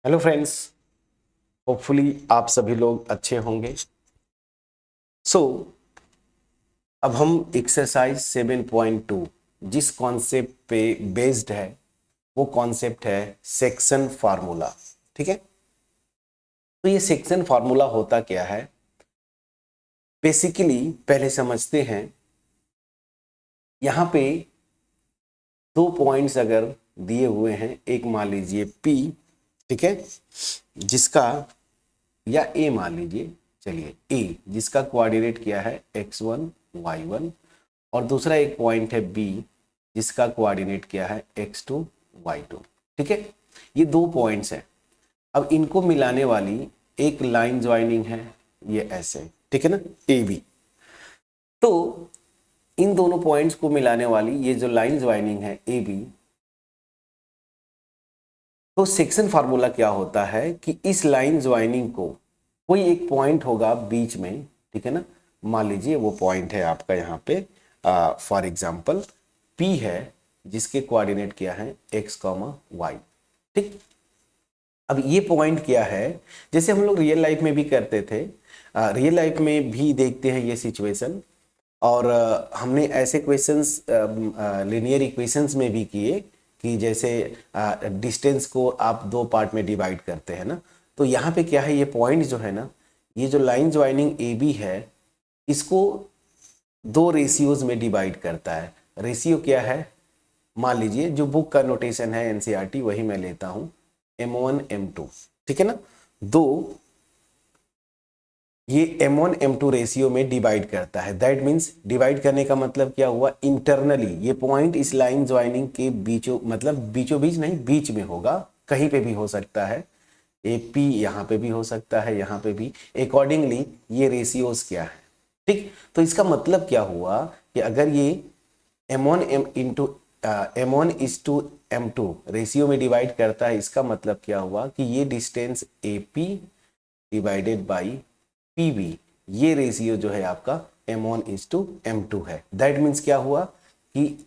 Hello friends, hopefully आप सभी लोग अच्छे होंगे। सो अब हम एक्सरसाइज 7.2 जिस कॉन्सेप्ट पे बेस्ड है वो कॉन्सेप्ट है सेक्शन फार्मूला। ठीक है, तो ये सेक्शन फार्मूला होता क्या है बेसिकली पहले समझते हैं। यहाँ पे दो पॉइंट्स अगर दिए हुए हैं, एक मान लीजिए P, ठीक है, जिसका या ए मान लीजिए, चलिए ए जिसका कोऑर्डिनेट क्या है x1 y1, और दूसरा एक पॉइंट है बी जिसका कोऑर्डिनेट क्या है x2 y2। ठीक है, ये दो पॉइंट्स हैं। अब इनको मिलाने वाली एक लाइन ज्वाइनिंग है, ये ऐसे, ठीक है ना, ए बी। तो इन दोनों पॉइंट्स को मिलाने वाली ये जो लाइन ज्वाइनिंग है ए बी, तो सेक्शन फार्मूला क्या होता है कि इस लाइन ज्वाइनिंग को कोई एक पॉइंट होगा बीच में, ठीक है ना, मान लीजिए वो पॉइंट है आपका यहाँ पे फॉर एग्जांपल P है जिसके कोऑर्डिनेट क्या है x, y। ठीक, अब ये पॉइंट क्या है, जैसे हम लोग रियल लाइफ में भी करते थे, रियल लाइफ में भी देखते हैं ये सिचुएशन, और हमने ऐसे क्वेश्चंस लिनियर इक्वेशंस में भी किए कि जैसे डिस्टेंस को आप दो पार्ट में डिवाइड करते हैं ना, तो यहाँ पे क्या है, ये पॉइंट जो है ना, ये जो लाइन ज्वाइनिंग ए बी है, इसको दो रेशियोज में डिवाइड करता है। रेशियो क्या है, मान लीजिए जो बुक का नोटेशन है एनसीईआरटी वही मैं लेता हूं, M1 M2, ठीक है ना, दो ये M1 M2 रेशियो में डिवाइड करता है। दैट मीन्स डिवाइड करने का मतलब क्या हुआ, इंटरनली ये पॉइंट इस लाइन ज्वाइनिंग के बीचों, मतलब बीचों बीच नहीं, बीच में होगा, कहीं पे भी हो सकता है, ए पी यहाँ पे भी हो सकता है, यहाँ पे भी, अकॉर्डिंगली ये रेशियोज क्या है। ठीक, तो इसका मतलब क्या हुआ कि अगर ये M1 M into M1:M2 ratio में डिवाइड करता है, इसका मतलब क्या हुआ कि ये distance AP divided by PB, ये रेशियो जो है आपका M1:M2 है। दैट मीन्स क्या हुआ कि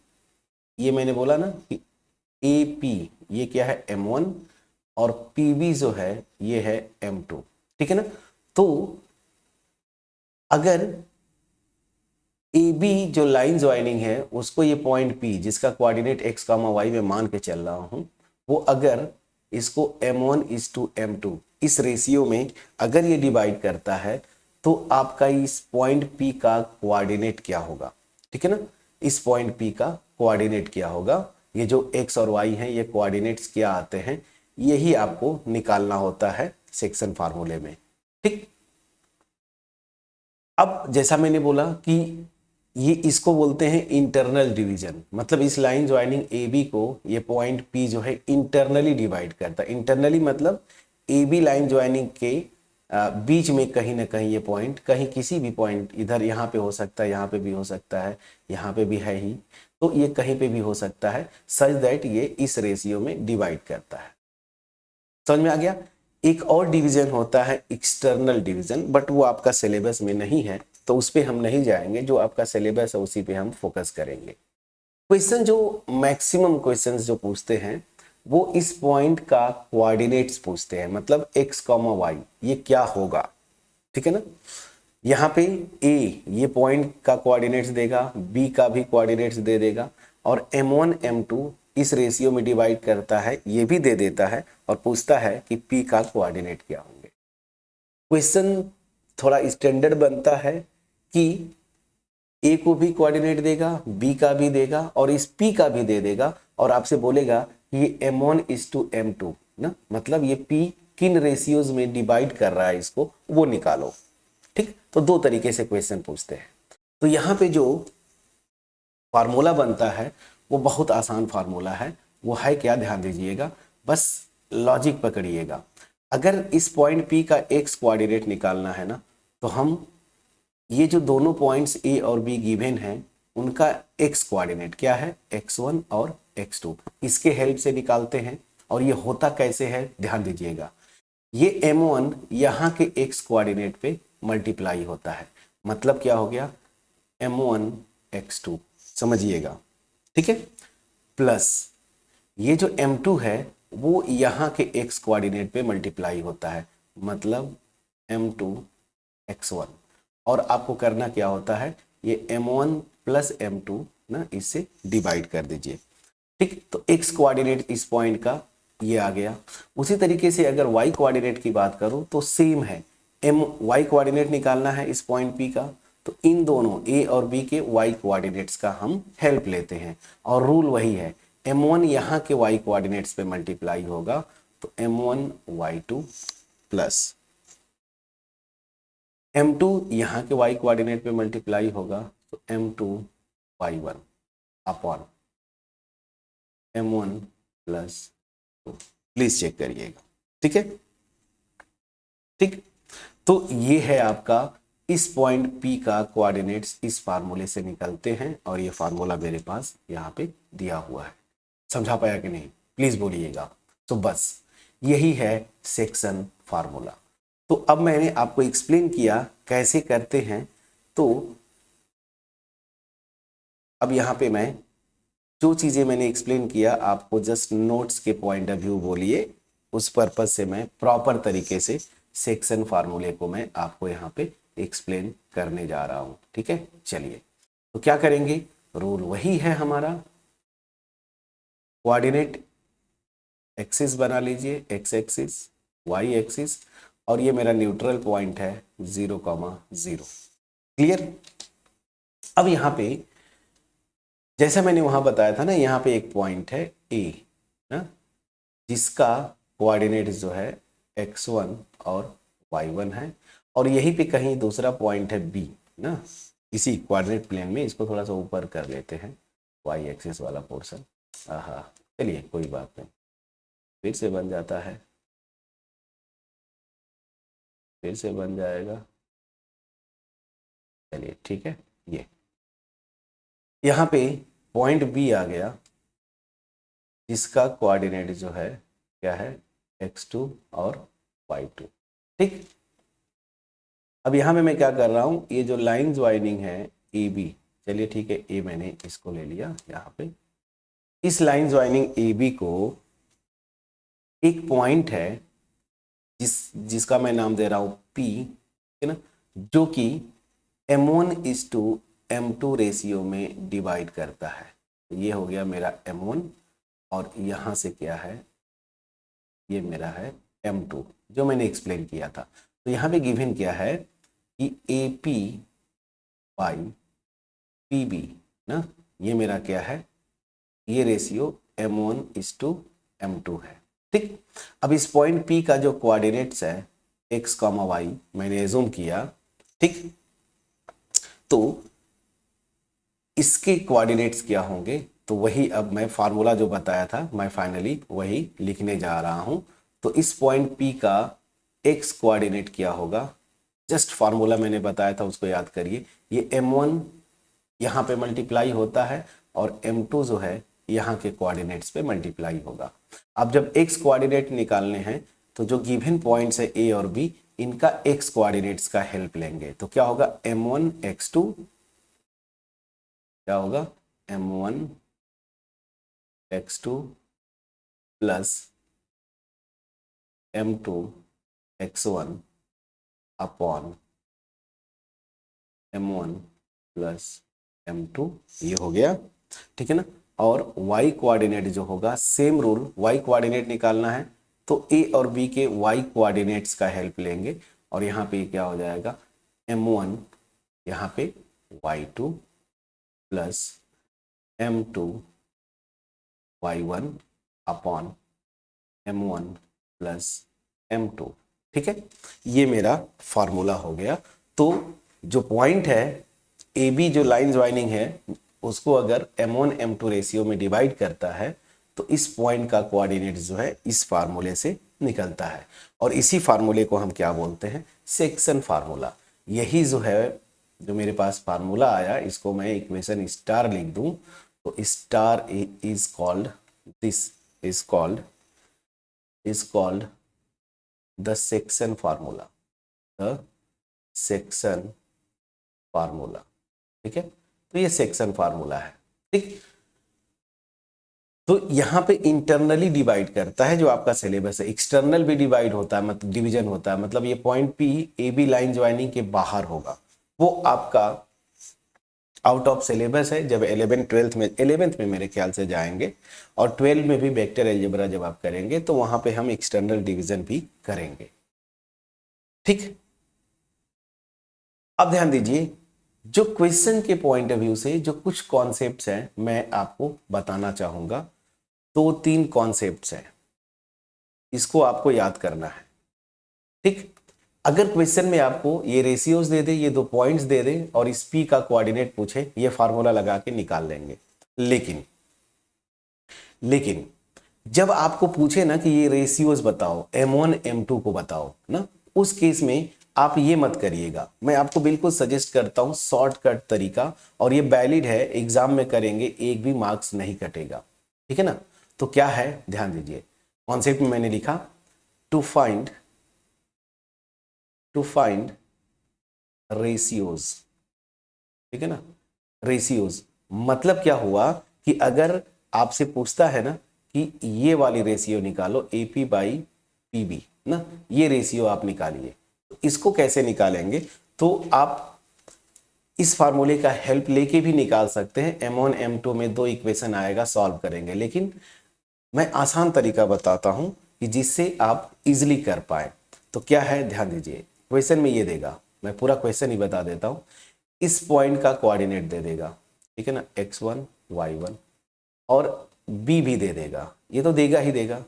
ये मैंने बोला ना कि AP ये क्या है M1 और PB जो है ये है M2। ठीक है ना, तो अगर ए बी जो लाइन ज्वाइनिंग है उसको ये पॉइंट P जिसका कोऑर्डिनेट x, y में मान के चल रहा हूं, वो अगर इसको M1:M2 इस रेशियो में अगर ये डिवाइड करता है, तो आपका इस पॉइंट P का कोऑर्डिनेट क्या होगा। ठीक है ना, इस पॉइंट P का कोऑर्डिनेट क्या होगा, ये जो x और y हैं ये कोऑर्डिनेट्स क्या आते हैं, यही आपको निकालना होता है सेक्शन फार्मूले में। ठीक, अब जैसा मैंने बोला कि ये इसको बोलते हैं इंटरनल डिवीजन, मतलब इस लाइन ज्वाइनिंग ए बी को ये पॉइंट P जो है इंटरनली डिवाइड करता है। इंटरनली मतलब ए बी लाइन ज्वाइनिंग के बीच में कहीं ना कहीं ये पॉइंट, कहीं किसी भी पॉइंट, इधर यहाँ पे हो सकता है, यहाँ पे भी हो सकता है, यहाँ पे भी है ही, तो ये कहीं पे भी हो सकता है, सच दैट ये इस रेशियो में डिवाइड करता है। समझ में आ गया। एक और डिवीजन होता है एक्सटर्नल डिवीजन, बट वो आपका सिलेबस में नहीं है, तो उस पर हम नहीं जाएंगे, जो आपका सिलेबस है उसी पे हम फोकस करेंगे। क्वेश्चन जो मैक्सिमम क्वेश्चंस जो पूछते हैं वो इस पॉइंट का कोऑर्डिनेट्स पूछते हैं, मतलब x, y ये क्या होगा। ठीक है ना, यहाँ पे ए ये पॉइंट का कोऑर्डिनेट्स देगा, बी का भी कोऑर्डिनेट्स दे देगा, और M1 M2 इस रेशियो में डिवाइड करता है, ये भी दे देता है, और पूछता है कि P का कोऑर्डिनेट क्या होंगे। क्वेश्चन थोड़ा स्टैंडर्ड बनता है कि ए को भी कोऑर्डिनेट देगा, बी का भी देगा, और इस P का भी दे देगा, और आपसे बोलेगा कि ये M1:M2 ना, मतलब ये P किन रेशियोज में डिवाइड कर रहा है, इसको वो निकालो। ठीक, तो दो तरीके से क्वेश्चन पूछते हैं। तो यहाँ पे जो फार्मूला बनता है वो बहुत आसान फार्मूला है, वो है क्या, ध्यान दीजिएगा, बस लॉजिक पकड़िएगा। अगर इस पॉइंट P का x कोऑर्डिनेट निकालना है ना, तो हम ये जो दोनों पॉइंट्स A और B गिवन हैं उनका x कोऑर्डिनेट क्या है, x1 और x2, इसके हेल्प से निकालते हैं। और ये होता कैसे है, ध्यान दीजिएगा, ये M1 यहाँ के x कोऑर्डिनेट पे मल्टीप्लाई होता है, मतलब क्या हो गया M1 x2, समझिएगा। ठीक है, प्लस ये जो M2 है वो यहाँ के x कोऑर्डिनेट पे मल्टीप्लाई होता है, मतलब m2 x1। और आपको करना क्या होता है, ये m1 प्लस m2 ना, इससे डिवाइड कर दीजिए। ठीक, तो x कोऑर्डिनेट इस पॉइंट का ये आ गया। उसी तरीके से अगर y कोऑर्डिनेट की बात करूं तो सेम है, y कोऑर्डिनेट निकालना है इस पॉइंट P का, तो इन दोनों a और b के y कोऑर्डिनेट्स का हम हेल्प लेते हैं। और रूल वही है, m1 यहाँ के y कोऑर्डिनेट्स पे मल्टीप्लाई होगा, तो m1 y2 प्लस m2 यहाँ के y कोऑर्डिनेट पे मल्टीप्लाई होगा, तो m2 y1 upon m1 plus, please check करिएगा। ठीक है, ठीक, तो ये है आपका इस पॉइंट P का कोऑर्डिनेट्स इस फार्मूले से निकलते हैं, और ये फार्मूला मेरे पास यहाँ पे दिया हुआ है। समझा पाया कि नहीं, प्लीज बोलिएगा। तो बस यही है सेक्शन फार्मूला। तो अब मैंने आपको एक्सप्लेन किया कैसे करते हैं, तो अब यहाँ पे मैं जो चीजें मैंने एक्सप्लेन किया आपको जस्ट नोट्स के पॉइंट ऑफ व्यू बोलिए, उस पर्पज से मैं प्रॉपर तरीके से सेक्शन फार्मूले को मैं आपको यहाँ पे एक्सप्लेन करने जा रहा हूँ। ठीक है, चलिए तो क्या करेंगे, रूल वही है हमारा, कोऑर्डिनेट एक्सिस बना लीजिए, एक्स एक्सिस, वाई एक्सिस, और ये मेरा न्यूट्रल पॉइंट है 0,0। क्लियर। अब यहाँ पे जैसा मैंने वहां बताया था ना, यहाँ पे एक पॉइंट है ए ना, जिसका कोऑर्डिनेट जो है x1 और y1 है, और यहीं पे कहीं दूसरा पॉइंट है बी ना, इसी कोऑर्डिनेट प्लेन में। इसको थोड़ा सा ऊपर कर लेते हैं, y एक्सिस वाला पोर्शन। हाँ, चलिए कोई बात नहीं, फिर से बन जाता है, फिर से बन जाएगा। चलिए ठीक है, ये यहाँ पे पॉइंट बी आ गया, जिसका कोऑर्डिनेट जो है क्या है, x2 और y2। ठीक, अब यहाँ पे मैं क्या कर रहा हूँ, ये जो लाइन ज्वाइनिंग है ए बी, चलिए ठीक है, ए मैंने इसको ले लिया यहाँ पे। इस लाइन ज्वाइनिंग ए बी को एक पॉइंट है जिसका मैं नाम दे रहा हूँ P, है ना, जो कि m1:m2 रेशियो में डिवाइड करता है। ये हो गया मेरा m1, और यहाँ से क्या है, ये मेरा है m2, जो मैंने एक्सप्लेन किया था। तो यहाँ पे गिवन क्या है कि AP बाई PB ना, ये मेरा क्या है, ये रेशियो m1:m2 है। ठीक, अब इस पॉइंट P का जो कोऑर्डिनेट्स है x, y मैंने एज्यूम किया। ठीक, तो इसके कोऑर्डिनेट्स क्या होंगे, तो वही अब मैं फार्मूला जो बताया था मैं फाइनली वही लिखने जा रहा हूं। तो इस पॉइंट P का x कोऑर्डिनेट क्या होगा, जस्ट फार्मूला मैंने बताया था उसको याद करिए। ये m1 यहाँ पे मल्टीप्लाई होता है, और m2 जो है यहाँ के कोऑर्डिनेट्स पे मल्टीप्लाई होगा। अब जब x कोऑर्डिनेट निकालने हैं, तो जो गिवन पॉइंट्स है a और b, इनका x कोऑर्डिनेट्स का हेल्प लेंगे। तो क्या होगा, m1 x2, क्या होगा m1 x2 plus m2 x1 upon m1 plus m2, ये हो गया। ठीक है ना, और y कोऑर्डिनेट जो होगा, सेम रूल, y कोऑर्डिनेट निकालना है तो a और b के y कोऑर्डिनेट्स का हेल्प लेंगे, और यहाँ पे क्या हो जाएगा, m1 यहाँ पे y2 plus m2 y1 upon m1 plus m2। ठीक है, ये मेरा फार्मूला हो गया। तो जो पॉइंट है ए बी, जो लाइन ज्वाइनिंग है, उसको अगर m1 m2 रेशियो में डिवाइड करता है, तो इस पॉइंट का कोऑर्डिनेट जो है इस फार्मूले से निकलता है, और इसी फार्मूले को हम क्या बोलते हैं, सेक्शन फार्मूला। यही जो है, जो मेरे पास फार्मूला आया, इसको मैं इक्वेशन स्टार लिख दूं, तो star is called, this is called the section formula, the section formula. ठीक है, तो ये सेक्शन फार्मूला है। ठीक, तो यहाँ पे इंटरनली डिवाइड करता है जो आपका सिलेबस है, एक्सटर्नल भी डिवाइड होता है, मतलब डिवीजन होता है, मतलब ये point P A B line joining के बाहर होगा, वो आपका आउट ऑफ सिलेबस है। जब 11th में मेरे ख्याल से जाएंगे और 12 में भी वेक्टर अलजेब्रा जब आप करेंगे तो वहां पे हम एक्सटर्नल डिवीजन भी करेंगे। ठीक, अब ध्यान दीजिए, जो क्वेश्चन के पॉइंट ऑफ व्यू से जो कुछ कॉन्सेप्ट्स हैं मैं आपको बताना चाहूंगा। दो तीन कॉन्सेप्ट्स हैं, इसको आपको याद करना है। ठीक, अगर क्वेश्चन में आपको ये रेशियोज दे दे, ये दो पॉइंट्स दे दे और इस पी का कोऑर्डिनेट पूछे, ये फार्मूला लगा के निकाल लेंगे। लेकिन जब आपको पूछे ना कि ये रेशियोज बताओ, M1 M2 को बताओ ना, उस केस में आप ये मत करिएगा। मैं आपको बिल्कुल सजेस्ट करता हूं शॉर्टकट तरीका, और ये वैलिड है, एग्जाम में करेंगे एक भी मार्क्स नहीं कटेगा। ठीक है ना, तो क्या है ध्यान दीजिए, कॉन्सेप्ट में मैंने लिखा टू फाइंड रेशियोज। ठीक है ना, रेशियोज मतलब क्या हुआ कि अगर आपसे पूछता है ना कि ये वाली रेशियो निकालो एपी बाई पीबी ना, ये रेशियो आप निकालिए, तो इसको कैसे निकालेंगे, तो आप इस फार्मूले का हेल्प लेके भी निकाल सकते हैं। M1 M2 में दो इक्वेशन आएगा, सॉल्व करेंगे, लेकिन मैं आसान तरीका बताता हूं कि जिससे आप इजिली कर पाए। तो क्या है ध्यान दीजिए, क्वेश्चन में ये देगा, मैं पूरा क्वेश्चन ही बता देता हूं। इस पॉइंट का कोऑर्डिनेट दे देगा, ठीक है ना, x1 y1, और b भी दे देगा, ये तो देगा ही देगा,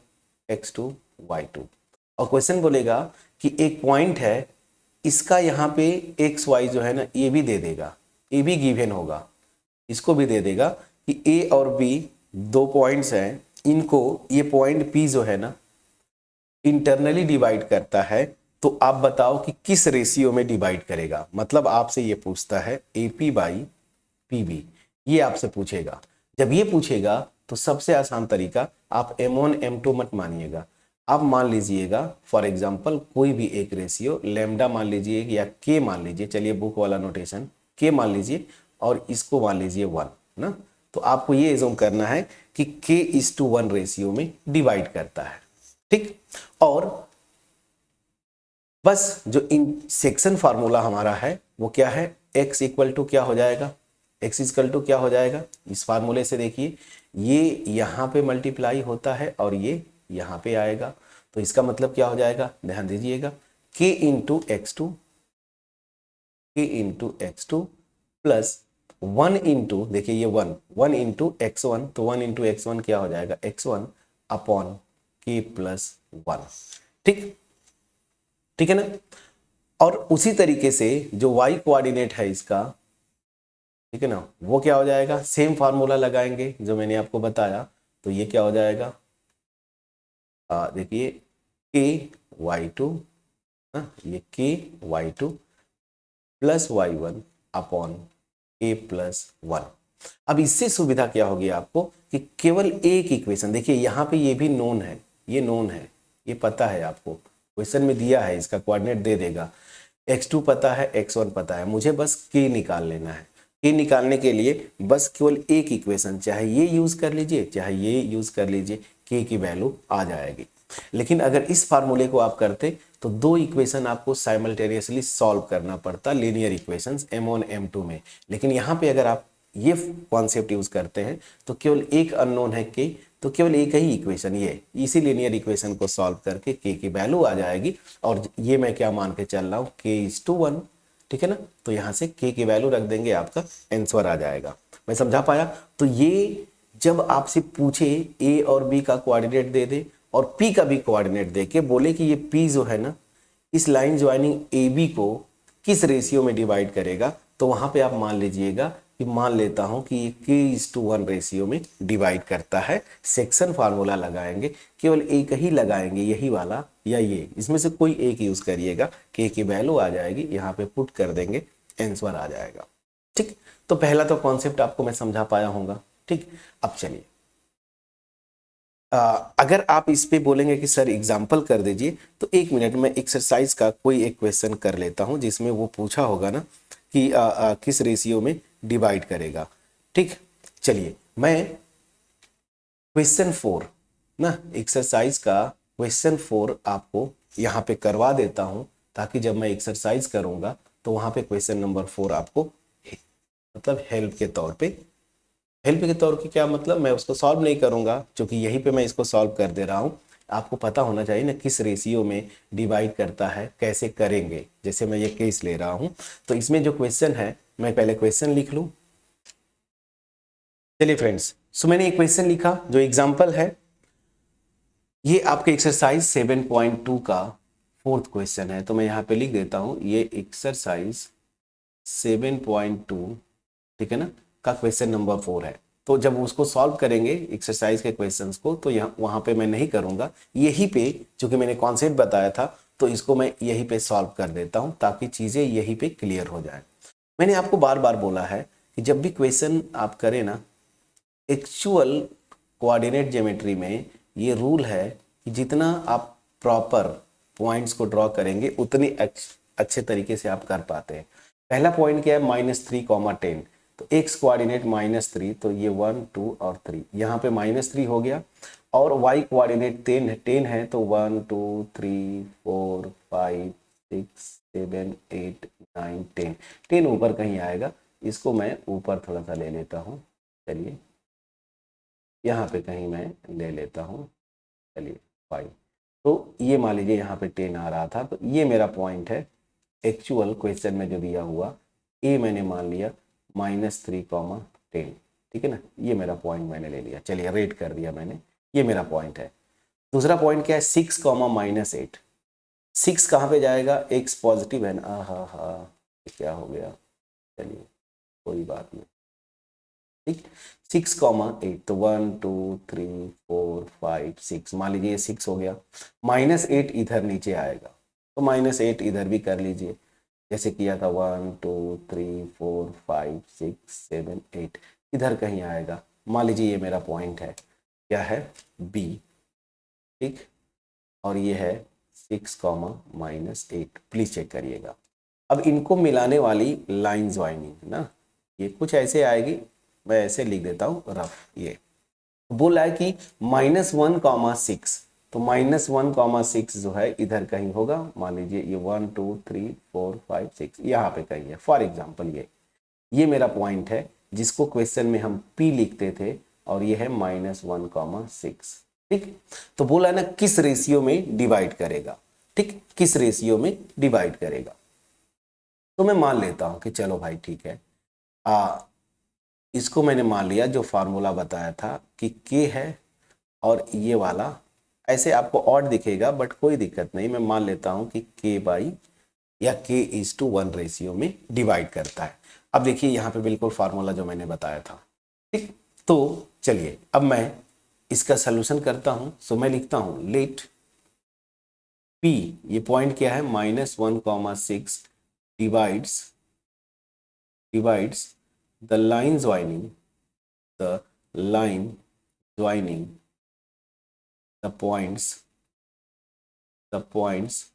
x2 y2, और क्वेश्चन बोलेगा कि एक पॉइंट है, इसका यहाँ पे एक्स वाई जो है ना ये भी दे देगा, ए भी गिवन होगा, इसको भी दे देगा कि ए और बी दो पॉइंट्स हैं, इनको ये पॉइंट पी जो है ना इंटरनली डिवाइड करता है, तो आप बताओ कि किस रेशियो में डिवाइड करेगा। मतलब आपसे ये पूछता है एपी बाई पीबी, ये आपसे पूछेगा। जब ये पूछेगा तो सबसे आसान तरीका, आप M1 M2 मत मानिएगा, आप मान लीजिएगा फॉर एग्जांपल कोई भी एक रेशियो, लैम्डा मान लीजिए या के मान लीजिए, चलिए बुक वाला नोटेशन के मान लीजिए, और इसको मान लीजिए 1 ना, तो आपको ये एज्यूम करना है कि k:1 रेशियो में डिवाइड करता है। ठीक, और बस जो इन सेक्शन फार्मूला हमारा है वो क्या है, x इक्वल टू क्या हो जाएगा, x इक्वल टू क्या हो जाएगा, इस फार्मूले से देखिए, ये यहाँ पे मल्टीप्लाई होता है और ये यहाँ पे आएगा, तो इसका मतलब क्या हो जाएगा, ध्यान दीजिएगा, k into x two plus 1 into, देखिए ये 1 इंटू x1, तो 1 इंटू x1 क्या हो जाएगा, x1 अपॉन k प्लस 1। ठीक, ठीक है ना, और उसी तरीके से जो y कोऑर्डिनेट है इसका, ठीक है ना, वो क्या हो जाएगा, सेम फार्मूला लगाएंगे जो मैंने आपको बताया, तो ये क्या हो जाएगा, देखिए k/y2, ये k/y2 plus y1 upon k plus 1। अब इससे सुविधा क्या होगी आपको कि केवल एक इक्वेशन, देखिए यहाँ पे ये भी नोन है, ये नोन है, ये पता है आपको, क्वेश्चन में दिया है, इसका कोऑर्डिनेट दे देगा, x2 पता है, x1 पता है, मुझे बस k निकाल लेना है। k निकालने के लिए बस केवल एक इक्वेशन, चाहे ये यूज कर लीजिए चाहे ये यूज कर लीजिए, k की वैल्यू आ जाएगी। लेकिन अगर इस फार्मूले को आप करते तो दो इक्वेशन आपको साइमल्टेनियसली सॉल्व करना पड़ता, लीनियर इक्वेशंस M1 M2 में। लेकिन यहाँ पे अगर आप ये कॉन्सेप्ट यूज करते हैं तो केवल एक अननोन है k, तो केवल एक ही इक्वेशन, ये इसी लीनियर इक्वेशन को सॉल्व करके k की वैल्यू आ जाएगी, और ये मैं क्या मान के चल रहा हूँ, k:1। ठीक है ना, तो यहाँ से k की वैल्यू रख देंगे, आपका आंसर आ जाएगा। मैं समझा पाया? तो ये जब आपसे पूछे a और b का कोऑर्डिनेट दे दे और p का भी कोऑर्डिनेट दे के बोले कि ये p जो है ना इस लाइन ज्वाइनिंग AB को किस रेशियो में डिवाइड करेगा, तो वहां पे आप मान लीजिएगा कि मान लेता हूं कि ये k:1 रेशियो में डिवाइड करता है। सेक्शन फार्मूला लगाएंगे, केवल एक ही लगाएंगे, यही वाला या ये, इसमें से कोई एक यूज करिएगा, k की वैल्यू आ जाएगी, यहाँ पे पुट कर देंगे, आंसर आ जाएगा। ठीक, तो पहला तो कॉन्सेप्ट आपको मैं समझा पाया होगा। ठीक, अब चलिए, अगर आप इस पे बोलेंगे कि सर एग्जाम्पल कर दीजिए, तो एक मिनट में एक्सरसाइज का कोई एक क्वेश्चन कर लेता हूं जिसमें वो पूछा होगा ना कि किस रेशियो में डिवाइड करेगा। ठीक, चलिए मैं क्वेश्चन 4 ना, एक्सरसाइज का क्वेश्चन 4 आपको यहाँ पे करवा देता हूँ, ताकि जब मैं एक्सरसाइज करूँगा तो वहाँ पे क्वेश्चन नंबर 4 आपको मतलब हेल्प के तौर पे, हेल्प के तौर पे क्या मतलब, मैं उसको सॉल्व नहीं करूँगा, क्योंकि यहीं पे मैं इसको सॉल्व कर दे रहा हूँ। आपको पता होना चाहिए ना किस रेशियो में डिवाइड करता है, कैसे करेंगे। जैसे मैं ये केस ले रहा हूँ, तो इसमें जो क्वेश्चन है, मैं पहले क्वेश्चन लिख लूँ। चलिए फ्रेंड्स, सो मैंने एक क्वेश्चन लिखा जो एग्जाम्पल है, ये आपके एक्सरसाइज 7.2 का 4th क्वेश्चन है। तो मैं यहाँ पे लिख देता हूँ, ये एक्सरसाइज 7.2, ठीक है ना, का क्वेश्चन नंबर 4 है। तो जब उसको सॉल्व करेंगे एक्सरसाइज के क्वेश्चंस को, तो यहाँ वहाँ पे मैं नहीं करूँगा, यहीं पे चूंकि मैंने कॉन्सेप्ट बताया था, तो इसको मैं यहीं पे सॉल्व कर देता हूँ, ताकि चीज़ें यहीं पे क्लियर हो जाए। मैंने आपको बार बार बोला है कि जब भी क्वेश्चन आप करें ना, एक्चुअल कोऑर्डिनेट ज्योमेट्री में ये रूल है कि जितना आप प्रॉपर पॉइंट्स को ड्रॉ करेंगे, उतनी अच्छे तरीके से आप कर पाते हैं। पहला पॉइंट क्या है, -3, 10, तो एक्स कोऑर्डिनेट -3, तो ये 1 2 और 3, यहाँ पे -3 हो गया। और वाई कोऑर्डिनेट 10 है, तो 1 2 3 4 5 6 7 8 9 10, 10 ऊपर कहीं आएगा, इसको मैं ऊपर थोड़ा सा ले लेता हूँ। चलिए यहाँ पे कहीं मैं ले लेता हूँ, चलिए 5, तो ये मान लीजिए यहाँ पे 10 आ रहा था, तो ये मेरा पॉइंट है एक्चुअल क्वेश्चन में जो दिया हुआ। ए मैंने मान लिया -3, 10, ठीक है ना, ये मेरा पॉइंट मैंने ले लिया। चलिए रेट कर दिया मैंने, ये मेरा पॉइंट है। दूसरा पॉइंट क्या है, 6, -8, 6 कहाँ पे जाएगा, एक्स पॉजिटिव है ना, हा क्या हो गया, चलिए कोई बात नहीं, ठीक। 6, 8, तो 1 2 3 4 5 6, मान लीजिए ये 6 हो गया। -8 इधर नीचे आएगा, तो -8 इधर भी कर लीजिए, जैसे किया था 1 2 3 4 5 6 7 8, इधर कहीं आएगा। मान लीजिए ये मेरा पॉइंट है, क्या है, बी, ठीक। और ये है 6, -8, प्लीज चेक करिएगा। अब इनको मिलाने वाली लाइन ज्वाइनिंग ना, ये कुछ ऐसे आएगी, मैं ऐसे लिख देता हूँ रफ। ये बोला है कि -1, 6, तो -1, 6 जो है इधर कहीं होगा। मान लीजिए ये 1 2 3 4 5 6 यहाँ पे कहीं है, फॉर एग्जाम्पल ये मेरा पॉइंट है, जिसको क्वेश्चन में हम P लिखते थे, और ये है -1, 6, ठीक। तो बोला है ना किस रेशियो में डिवाइड करेगा, ठीक, किस रेशियो में डिवाइड करेगा। तो मैं मान लेता हूं कि चलो भाई ठीक है, इसको मैंने मान लिया, जो फार्मूला बताया था कि K है, और ये वाला ऐसे आपको ऑड दिखेगा, बट कोई दिक्कत नहीं, मैं मान लेता हूं कि K या K:1 रेशियो में डिवाइड करता है। अब देखिए यहाँ पे बिल्कुल फार्मूला जो मैंने बताया था, ठीक। तो चलिए अब मैं इसका सलूशन करता हूं। सो मैं लिखता हूं लेट P, ये पॉइंट क्या है, -1, 6 divides the line joining the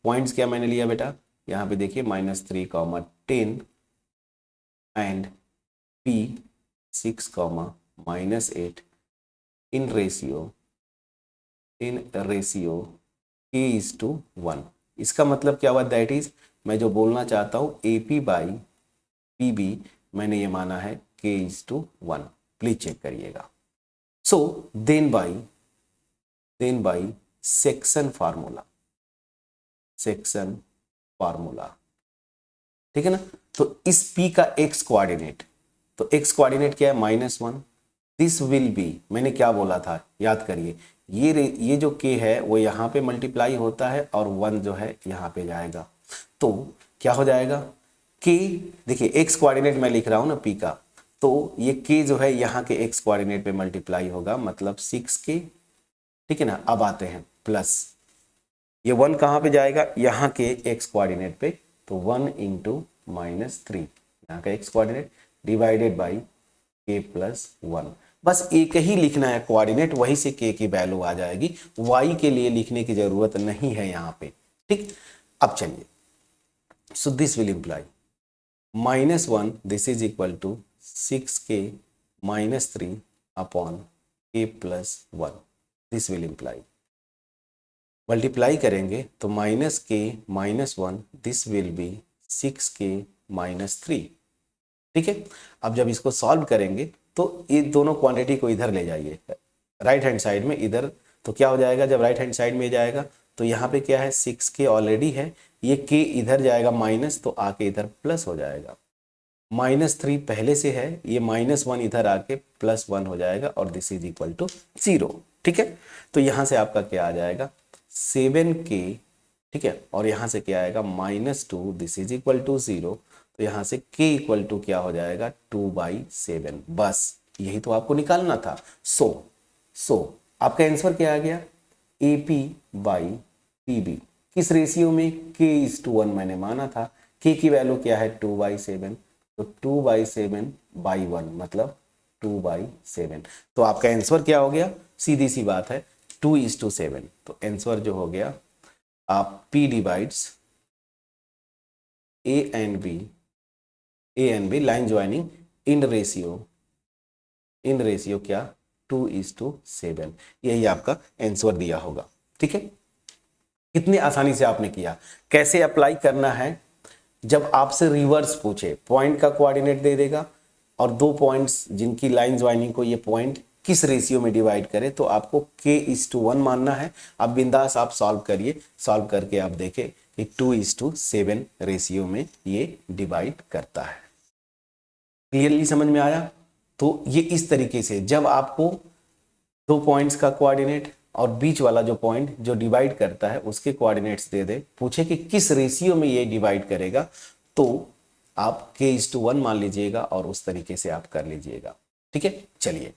points क्या मैंने लिया बेटा, यहाँ पे देखिए -3, 10 and P 6, -8 in ratio K:1। इसका मतलब क्या हुआ, दैट इज मैं जो बोलना चाहता हूँ AP/PB मैंने ये माना है K:1, प्लीज चेक करिएगा। So then by section formula, ठीक है ना। तो इस P का x कोऑर्डिनेट, तो x कोऑर्डिनेट क्या है, -1, दिस विल बी, मैंने क्या बोला था याद करिए, ये जो K है वो यहाँ पे मल्टीप्लाई होता है, और 1 जो है यहाँ पे जाएगा, तो क्या हो जाएगा K, देखिए x कोऑर्डिनेट मैं लिख रहा हूँ ना P का, तो ये K जो है यहाँ के x कोऑर्डिनेट पे मल्टीप्लाई होगा, मतलब 6K, ठीक है ना। अब आते हैं प्लस, ये 1 कहाँ पे जाएगा, यहाँ के x कोऑर्डिनेट पे, तो 1 × -3, यहाँ का x coordinate divided by K+1, बस एक ही लिखना है कोऑर्डिनेट, वहीं से K की वैल्यू आ जाएगी, y के लिए लिखने की जरूरत नहीं है यहाँ पे, ठीक। अब चलिए, so this will imply -1, this is equal to 6K - 3 upon k plus 1, this will imply, multiply करेंगे तो माइनस के minus 1, this will be 6k minus 3। ठीक है, अब जब इसको सॉल्व करेंगे तो ये दोनों क्वांटिटी को इधर ले जाइए राइट हैंड साइड में इधर, तो क्या हो जाएगा, जब राइट हैंड साइड में जाएगा तो यहाँ पे क्या है 6k ऑलरेडी है, ये k इधर जाएगा माइनस, तो आके इधर प्लस हो जाएगा, -3 पहले से है, ये -1 इधर आके +1 हो जाएगा और दिस इज इक्वल टू 0। ठीक है, तो यहाँ से आपका क्या आ जाएगा 7k, ठीक है, और यहाँ से क्या आएगा -2, दिस इज इक्वल टू 0, तो यहाँ से k इक्वल टू क्या हो जाएगा 2/7। बस यही तो आपको निकालना था। सो आपका आंसर क्या आ गया, AP/PB। किस रेशियो में, k:1 मैंने माना था, k की वैल्यू क्या है 2/7, तो 2/7/1 मतलब 2/7। तो आपका आंसर क्या हो गया, सीधी सी बात है 2:7। तो आंसर जो हो गया, आप P divides A and B line joining in ratio क्या 2:7, यही आपका आंसर दिया होगा। ठीक है, कितनी आसानी से आपने किया। कैसे अप्लाई करना है, जब आपसे रिवर्स पूछे, पॉइंट का कोऑर्डिनेट दे देगा और दो पॉइंट्स जिनकी लाइन ज्वाइनिंग को ये पॉइंट किस रेशियो में डिवाइड करे, तो आपको k:1 मानना है। अब बिंदास आप सॉल्व करिए, सॉल्व करके आप देखें कि 2:7 रेशियो में ये डिवाइड करता है। क्लियरली समझ में आया। तो ये इस तरीके से जब आपको दो पॉइंट्स का कोऑर्डिनेट और बीच वाला जो पॉइंट जो डिवाइड करता है उसके कोऑर्डिनेट्स दे दे, पूछे कि किस रेशियो में ये डिवाइड करेगा, तो आप k:1 मान लीजिएगा और उस तरीके से आप कर लीजिएगा। ठीक है, चलिए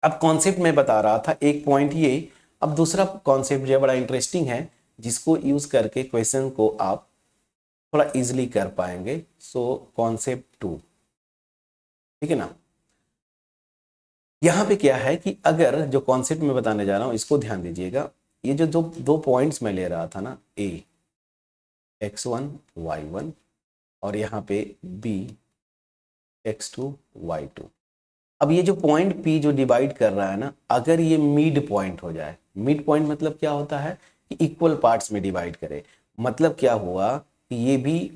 अब कॉन्सेप्ट में बता रहा था, एक पॉइंट ये, अब दूसरा कॉन्सेप्ट जो बड़ा इंटरेस्टिंग है जिसको यूज करके क्वेश्चन को आप थोड़ा इजिली कर पाएंगे। सो कॉन्सेप्ट 2, ठीक है ना। यहां पे क्या है कि अगर जो कॉन्सेप्ट में बताने जा रहा हूं इसको ध्यान दीजिएगा, ये जो दो पॉइंट्स मैं ले रहा था ना, A x1 y1 और यहाँ पे B x2 y2, अब ये जो पॉइंट P जो डिवाइड कर रहा है ना, अगर ये मिड पॉइंट हो जाए, मिड पॉइंट मतलब क्या होता है कि इक्वल पार्ट्स में डिवाइड करे, मतलब क्या हुआ कि ये भी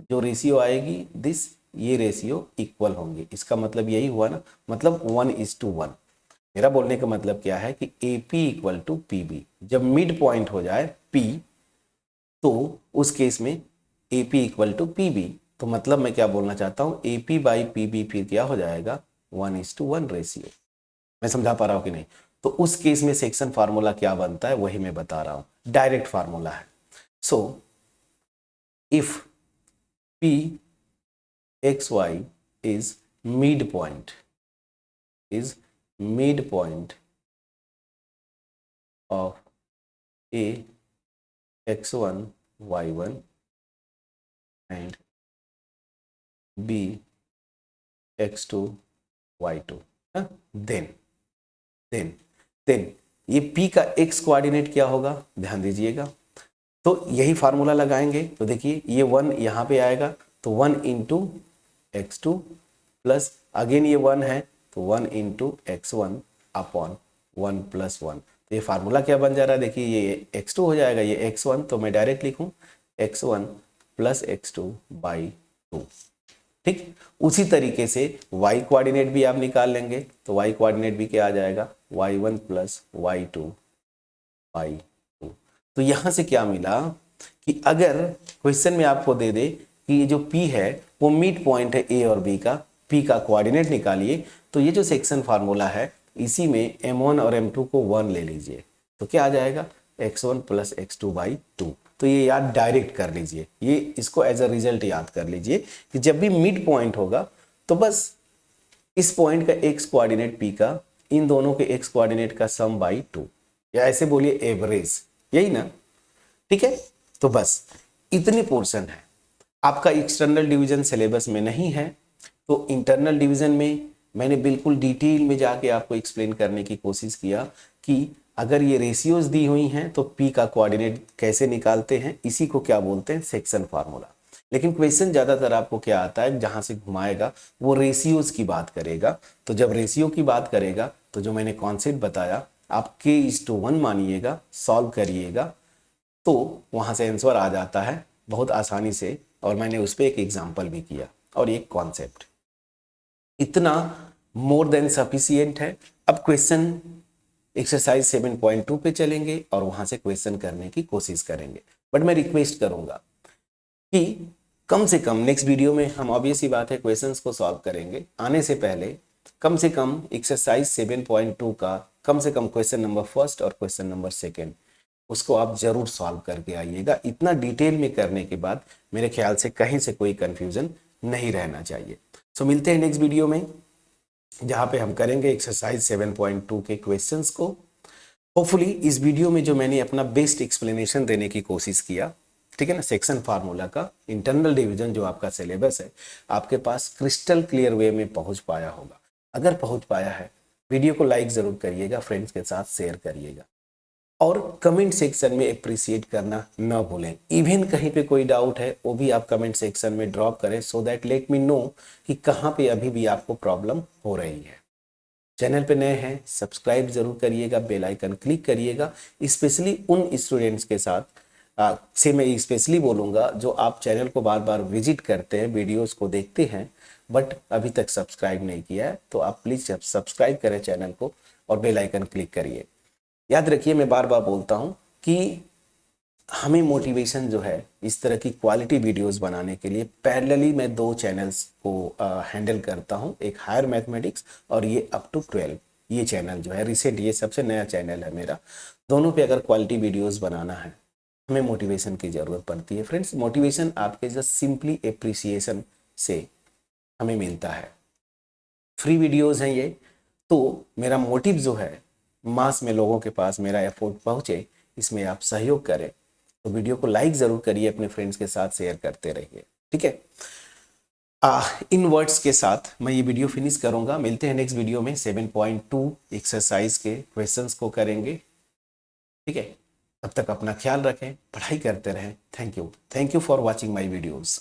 जो रेशियो आएगी दिस, ये रेशियो इक्वल होंगे, इसका मतलब यही हुआ ना, मतलब 1:1। मेरा बोलने का मतलब क्या है कि AP = PB, जब मिड पॉइंट हो जाए P, तो उस केस में AP = PB, तो मतलब मैं क्या बोलना चाहता हूं, AP/PB फिर क्या हो जाएगा 1:1 रेशियो। मैं समझा पा रहा हूं कि नहीं। तो उस केस में सेक्शन फार्मूला क्या बनता है वही मैं बता रहा हूं, डायरेक्ट फार्मूला है। So if Pxy is midpoint of A x1 y1 and B x2 y2, देन ये P का x कोऑर्डिनेट क्या होगा, ध्यान दीजिएगा। तो यही फार्मूला लगाएंगे, तो देखिए ये 1 यहाँ पे आएगा, तो 1 × x2 प्लस अगेन ये 1 है, तो 1 × x1 अपॉन 1 + 1। तो ये फार्मूला क्या बन जा रहा है, देखिए ये x2 हो जाएगा, ये x1, तो मैं डायरेक्ट लिखूं x1 + x2/2। ठीक, उसी तरीके से y कोऑर्डिनेट भी आप निकाल लेंगे, तो y कोऑर्डिनेट भी क्या आ जाएगा y1 + y2/2। तो यहां से क्या मिला कि अगर क्वेश्चन में आपको दे दे कि ये जो P है वो मिड पॉइंट है A और B का, P का कोऑर्डिनेट निकालिए, तो ये जो सेक्शन फार्मूला है इसी में m1 और m2 को 1 ले लीजिए, तो क्या आ जाएगा x1 + x2/2। तो ये याद डायरेक्ट कर लीजिए, ये इसको एज अ रिजल्ट याद कर लीजिए कि जब भी मिड पॉइंट होगा तो बस इस पॉइंट का x कोऑर्डिनेट P का इन दोनों के x कोऑर्डिनेट का सम बाई 2, या ऐसे बोलिए एवरेज, यही ना। ठीक है, तो बस इतनी पोर्शन है। आपका एक्सटर्नल डिवीजन सिलेबस में नहीं है, तो इंटरनल डिवीजन में मैंने बिल्कुल डिटेल में जाके आपको एक्सप्लेन करने की कोशिश किया कि अगर ये रेशियोज दी हुई हैं तो P का कोऑर्डिनेट कैसे निकालते हैं, इसी को क्या बोलते हैं सेक्शन फार्मूला। लेकिन क्वेश्चन ज्यादातर आपको क्या आता है, जहां से घुमाएगा वो रेशियोज की बात करेगा, तो जब रेशियो की बात करेगा तो जो मैंने कॉन्सेप्ट बताया आप k:1 मानिएगा, सॉल्व करिएगा तो वहाँ से आंसर आ जाता है बहुत आसानी से। और मैंने उस पर एक एग्जाम्पल भी किया और एक कॉन्सेप्ट, इतना मोर देन सफिशियंट है। अब क्वेश्चन एक्सरसाइज 7.2 पे चलेंगे और वहाँ से क्वेश्चन करने की कोशिश करेंगे। बट मैं रिक्वेस्ट करूँगा कि कम से कम नेक्स्ट वीडियो में हम ऑब्वियस ही बात है क्वेश्चंस को सॉल्व करेंगे, आने से पहले कम से कम एक्सरसाइज 7.2 का कम से कम क्वेश्चन नंबर फर्स्ट और क्वेश्चन नंबर सेकंड उसको आप जरूर सॉल्व करके आइएगा। इतना डिटेल में करने के बाद मेरे ख्याल से कहीं से कोई कंफ्यूजन नहीं रहना चाहिए। सो मिलते हैं नेक्स्ट वीडियो में जहाँ पे हम करेंगे एक्सरसाइज 7.2 के क्वेश्चंस को। होपफुली इस वीडियो में जो मैंने अपना बेस्ट एक्सप्लेनेशन देने की कोशिश किया, ठीक है ना, सेक्शन फार्मूला का इंटरनल डिवीजन जो आपका सिलेबस है आपके पास क्रिस्टल क्लियर वे में पहुंच पाया होगा। अगर पहुंच पाया है वीडियो को लाइक जरूर करिएगा, फ्रेंड्स के साथ शेयर करिएगा और कमेंट सेक्शन में अप्रिशिएट करना न भूलें। इवन कहीं पे कोई डाउट है वो भी आप कमेंट सेक्शन में ड्रॉप करें so that let me know कि कहाँ पे अभी भी आपको प्रॉब्लम हो रही है। चैनल पे नए हैं सब्सक्राइब जरूर करिएगा, बेल आइकन क्लिक करिएगा। स्पेशली उन स्टूडेंट्स के साथ से मैं स्पेशली बोलूँगा जो आप चैनल को बार बार विजिट करते हैं, वीडियोस को देखते हैं बट अभी तक सब्सक्राइब नहीं किया है, तो आप प्लीज़ सब्सक्राइब करें चैनल को और बेल आइकन क्लिक करिए। याद रखिए मैं बार बार बोलता हूँ कि हमें मोटिवेशन जो है इस तरह की क्वालिटी वीडियोस बनाने के लिए पैरेलली मैं 2 चैनल्स को हैंडल करता हूँ, एक हायर मैथमेटिक्स और ये अप टू 12 ये चैनल जो है रिसेंट, ये सबसे नया चैनल है मेरा। दोनों पे अगर क्वालिटी वीडियोस बनाना है हमें मोटिवेशन की ज़रूरत पड़ती है फ्रेंड्स। मोटिवेशन आपके जस्ट सिंपली एप्रिसिएशन से हमें मिलता है। फ्री वीडियोज़ हैं ये, तो मेरा मोटिव जो है मास में लोगों के पास मेरा एफर्ट पहुँचे, इसमें आप सहयोग करें। तो वीडियो को लाइक ज़रूर करिए, अपने फ्रेंड्स के साथ शेयर करते रहिए, ठीक है। इन वर्ड्स के साथ मैं ये वीडियो फिनिश करूँगा। मिलते हैं नेक्स्ट वीडियो में 7.2 एक्सरसाइज के क्वेश्चंस को करेंगे, ठीक है। तब तक अपना ख्याल रखें, पढ़ाई करते रहें। Thank you for watching my videos.